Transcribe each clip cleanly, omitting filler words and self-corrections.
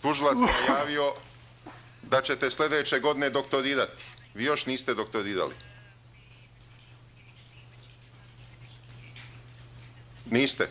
tužilac najavio da ćete sljedeće godine doktorirati. Vi još niste doktorirali. Niste?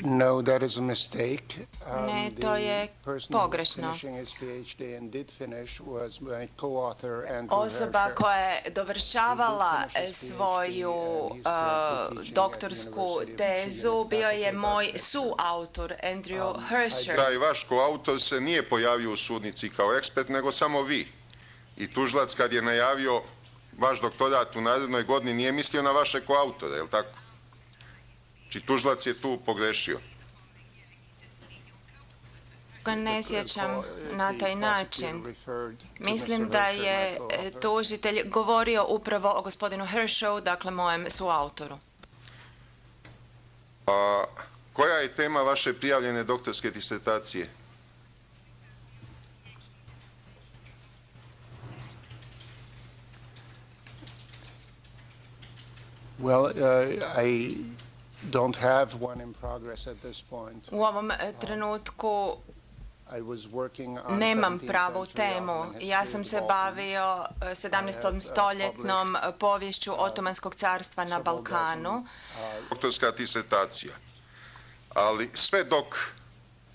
No, that is a mistake. Ne, to je pogrešno. Osoba koja je dovršavala svoju doktorsku tezu bio je moj suautor Andrew Hersher. Taj vaš koautor se nije pojavio u sudnici kao ekspert, nego samo vi. I tužilac kad je najavio vaš doktorat u narednoj godini nije mislio na vaše koautore, je li tako? Znači, tužilac je tu pogrešio. Ne sjećam na taj način. Mislim da je tužitelj govorio upravo o gospodinu Hershovu, dakle mojem suautoru. A koja je tema vaše prijavljene doktorske disertacije? Well, I don't have one in progress at this point. U ovom trenutku nemam pravu temu. Ja sam se bavio 17. stoljetnom poviješću Otomanskog carstva na Balkanu. Doktorska disertacija. Ali sve dok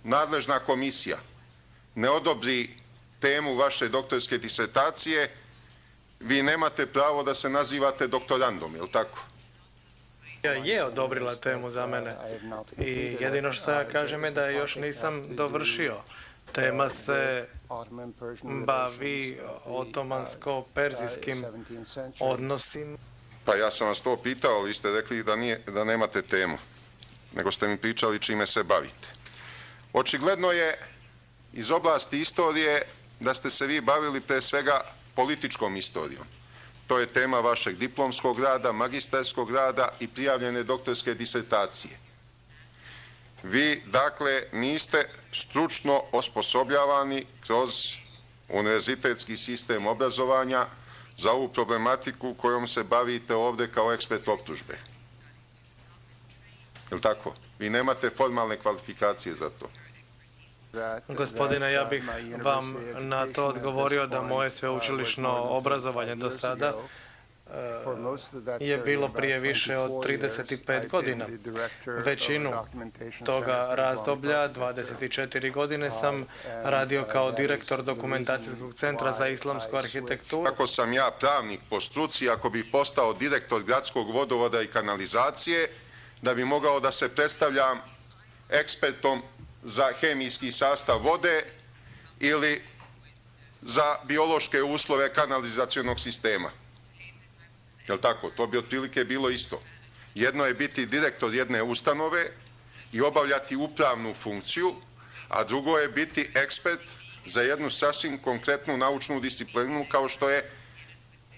nadležna komisija ne odobri temu vaše doktorske disertacije, vi nemate pravo da se nazivate doktorandom, je li tako? Je odobrila temu za mene i jedino što ja kažem je da još nisam dovršio. Tema se bavi otomansko-perzijskim odnosima. Pa ja sam vas to pitao, vi ste rekli da nemate temu, nego ste mi pričali čime se bavite. Očigledno je iz oblasti istorije da ste se vi bavili pre svega političkom istorijom. To je tema vašeg diplomskog rada, magistarskog rada i prijavljene doktorske disertacije. Vi, dakle, niste stručno osposobljavani kroz univerzitetski sistem obrazovanja za ovu problematiku kojom se bavite ovdje kao ekspert optužbe. Je li tako? Vi nemate formalne kvalifikacije za to. Gospodine, ja bih vam na to odgovorio da moje sveučilišno obrazovanje do sada je bilo prije više od 35 godina. Većinu toga razdoblja, 24 godine, sam radio kao direktor Dokumentacijskog centra za islamsku arhitekturu. Ako sam ja pravnik po struci, ako bih postao direktor gradskog vodovoda i kanalizacije, da bi mogao da se predstavljam ekspertom za hemijski sastav vode ili za biološke uslove kanalizacionog sistema. Je li tako? To bi otprilike bilo isto. Jedno je biti direktor jedne ustanove i obavljati upravnu funkciju, a drugo je biti ekspert za jednu sasvim konkretnu naučnu disciplinu kao što je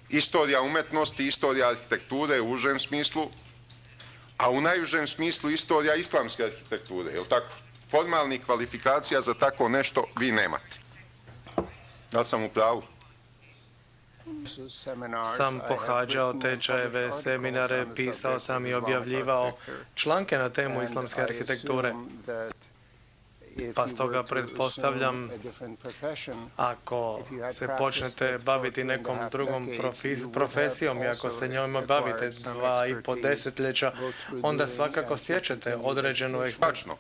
istorija umetnosti, istorija arhitekture u užem smislu, a u najužem smislu istorija islamske arhitekture. Je li tako? Formalnih kvalifikacija za tako nešto vi nemate. Da li sam u pravu? Sam pohađao tečajeve, seminare, pisao sam i objavljivao članke na temu islamske arhitekture. Pa stoga pretpostavljam, ako se počnete baviti nekom drugom profesijom i ako se njome bavite 2,5 desetljeća, onda svakako stječete određenu ekspertizu.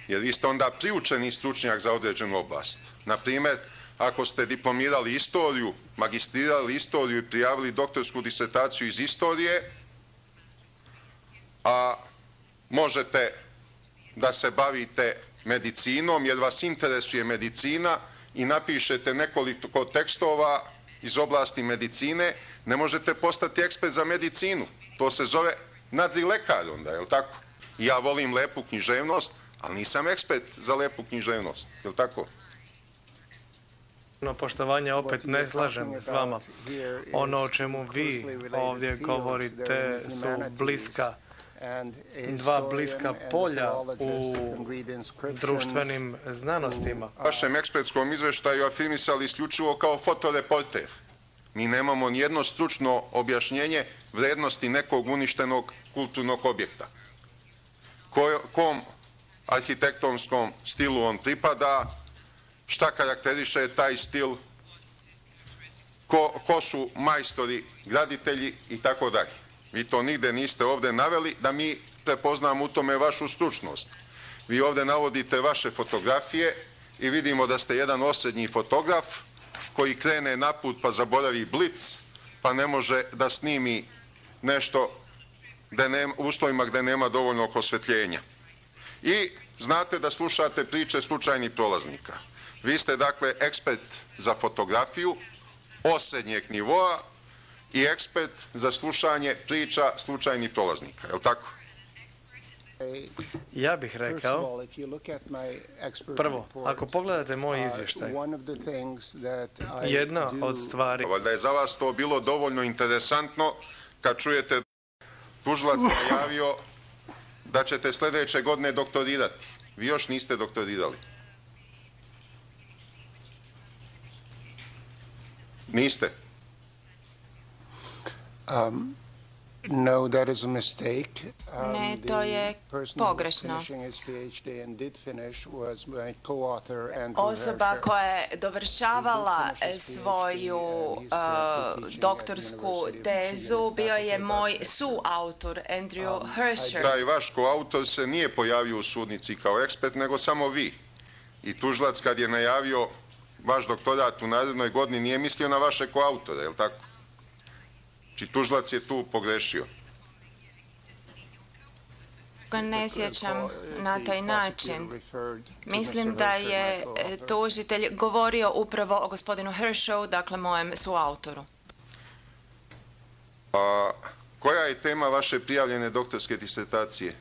Jer vi ste onda priučeni stručnjak za određenu oblast. Naprimjer, ako ste diplomirali istoriju, magistrirali istoriju i prijavili doktorsku disertaciju iz istorije, a možete da se bavite medicinom jer vas interesuje medicina i napišete nekoliko tekstova iz oblasti medicine, ne možete postati ekspert za medicinu. To se zove nadrilekar onda, je li tako? I ja volim lepu književnost, ali nisam ekspert za lepu književnost, je li tako? Poštovanje opet ne slažem s vama. Ono o čemu vi ovdje govorite su dva bliska polja u društvenim znanostima. U vašem ekspertskom izveštaju afirmisali isključivo kao fotoreporter. Mi nemamo nijedno stručno objašnjenje vrednosti nekog uništenog kulturnog objekta. Kom arhitektonskom stilu on pripada, šta karakteriše taj stil, ko su majstori, graditelji i tako dalje. Vi to nigde niste ovde naveli da mi prepoznamo u tome vašu stručnost. Vi ovde navodite vaše fotografije i vidimo da ste jedan osrednji fotograf koji krene naput pa zaboravi blic, pa ne može da snimi nešto u uslovima gde nema dovoljnog osvetljenja. I znate da slušate priče slučajnih prolaznika. Vi ste dakle ekspert za fotografiju osrednjeg nivoa i ekspert za slušanje priča slučajnih prolaznika, je li tako? Ja bih rekao, prvo, ako pogledate moj izvještaj, jedna od stvari... Valjda je za vas to bilo dovoljno interesantno kad čujete da tužilac najavio da ćete sljedeće godine doktorirati. Vi još niste doktorirali. Niste? No, that is a mistake. Ne, to je pogrešno. Osoba koja je dovršavala svoju doktorsku tezu bio je moj suautor, Andrew Hersher. Taj vaš koautor se nije pojavio u sudnici kao ekspert, nego samo vi. I tužilac kad je najavio vaš doktorat u narednoj godini nije mislio na vaše koautore, je li tako? Znači, tužilac je tu pogrešio. Ne sjećam na taj način. Mislim da je tužitelj govorio upravo o gospodinu Hershow, dakle mojem suautoru. Koja je tema vaše prijavljene doktorske disertacije?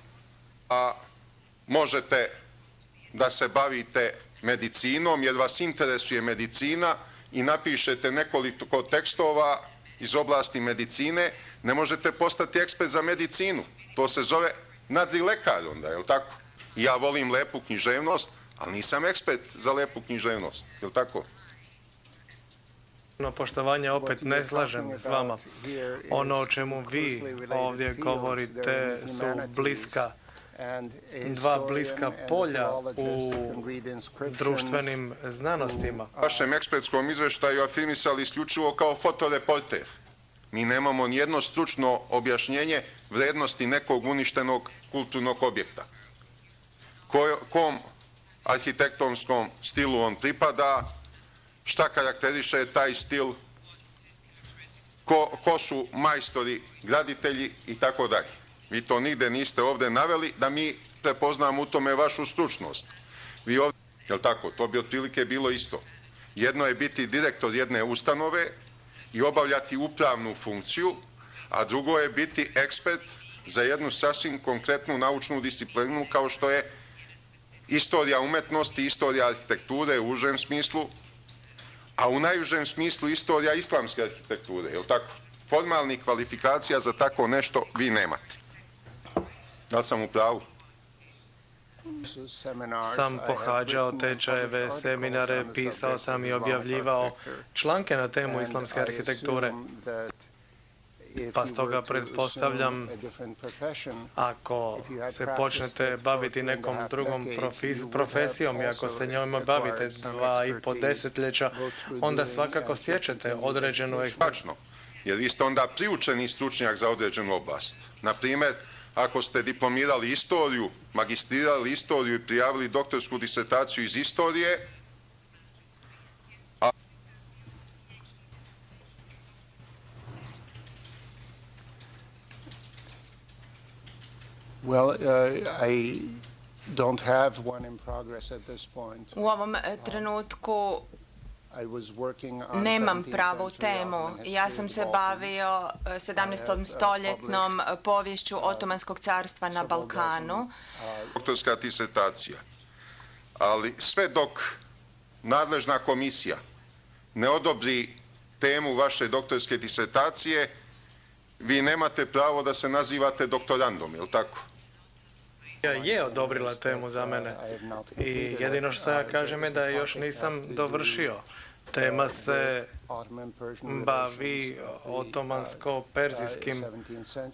Možete da se bavite medicinom jer vas interesuje medicina i napišete nekoliko tekstova iz oblasti medicine, ne možete postati ekspert za medicinu. To se zove nadrilekar onda, je li tako? Ja volim lepu književnost, ali nisam ekspert za lepu književnost, je li tako? Poštovanje opet ne slažem s vama. Ono o čemu vi ovdje govorite su dva bliska polja u društvenim znanostima. U vašem ekspertskom izveštaju afirmisali isključivo kao fotoreporter. Mi nemamo nijedno stručno objašnjenje vrednosti nekog uništenog kulturnog objekta. Kom arhitektonskom stilu on pripada, šta karakteriše taj stil, ko su majstori, graditelji i tako dalje. Vi to nigde niste ovde naveli da mi prepoznamo u tome vašu stručnost. Vi ovde, je li tako, to bi otprilike bilo isto. Jedno je biti direktor jedne ustanove i obavljati upravnu funkciju, a drugo je biti ekspert za jednu sasvim konkretnu naučnu disciplinu kao što je istorija umetnosti, istorija arhitekture u užem smislu, a u najužem smislu istorija islamske arhitekture, je li tako? Formalnih kvalifikacija za tako nešto vi nemate. Da li sam u pravu? Sam pohađao tečajeve, seminare, pisao sam i objavljivao članke na temu islamske arhitekture. Pa stoga pretpostavljam, ako se počnete baviti nekom drugom profesijom i ako se njome bavite 2,5 desetljeća, onda svakako stječete određenu ekspertizu. Jer vi ste onda priučeni stručnjak za određenu oblast. Naprimjer, ako ste diplomirali istoriju, magistrirali istoriju i prijavili doktorsku disertaciju iz istorije, Well, I don't have one in progress at this point. U ovom trenutku nemam pravu temu. Ja sam se bavio 17. stoljetnom poviješću Otomanskog carstva na Balkanu. Doktorska disertacija. Ali sve dok nadležna komisija ne odobri temu vaše doktorske disertacije, vi nemate pravo da se nazivate doktorandom, je li tako? Je odobrila temu za mene i jedino što ja kažem je da je još nisam dovršio. Tema se bavi otomansko-perzijskim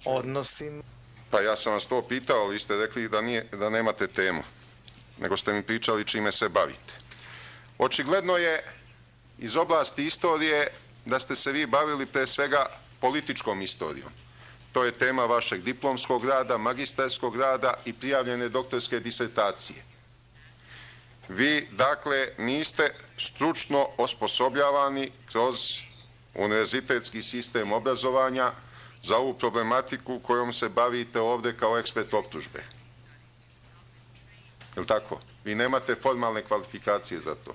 odnosima. Pa ja sam vas to pitao, vi ste rekli da nemate temu. nego ste mi pričali čime se bavite. Očigledno je iz oblasti istorije da ste se vi bavili pre svega političkom istorijom. To je tema vašeg diplomskog rada, magistarskog rada i prijavljene doktorske disertacije. Vi, dakle, niste stručno osposobljavani kroz univerzitetski sistem obrazovanja za ovu problematiku kojom se bavite ovde kao ekspert optužbe. Je li tako? Vi nemate formalne kvalifikacije za to.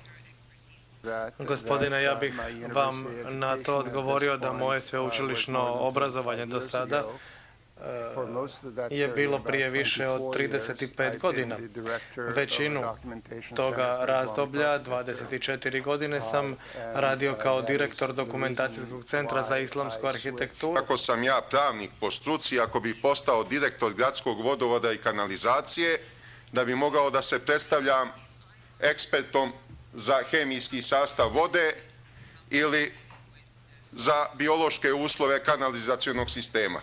Gospodine, ja bih vam na to odgovorio da moje sveučilišno obrazovanje do sada je bilo prije više od 35 godina. Većinu toga razdoblja, 24 godine, sam radio kao direktor dokumentacijskog centra za islamsku arhitekturu. Ako sam ja pravnik po struci, ako bi postao direktor gradskog vodovoda i kanalizacije, da bi mogao da se predstavljam ekspertom za hemijski sastav vode ili za biološke uslove kanalizacionog sistema.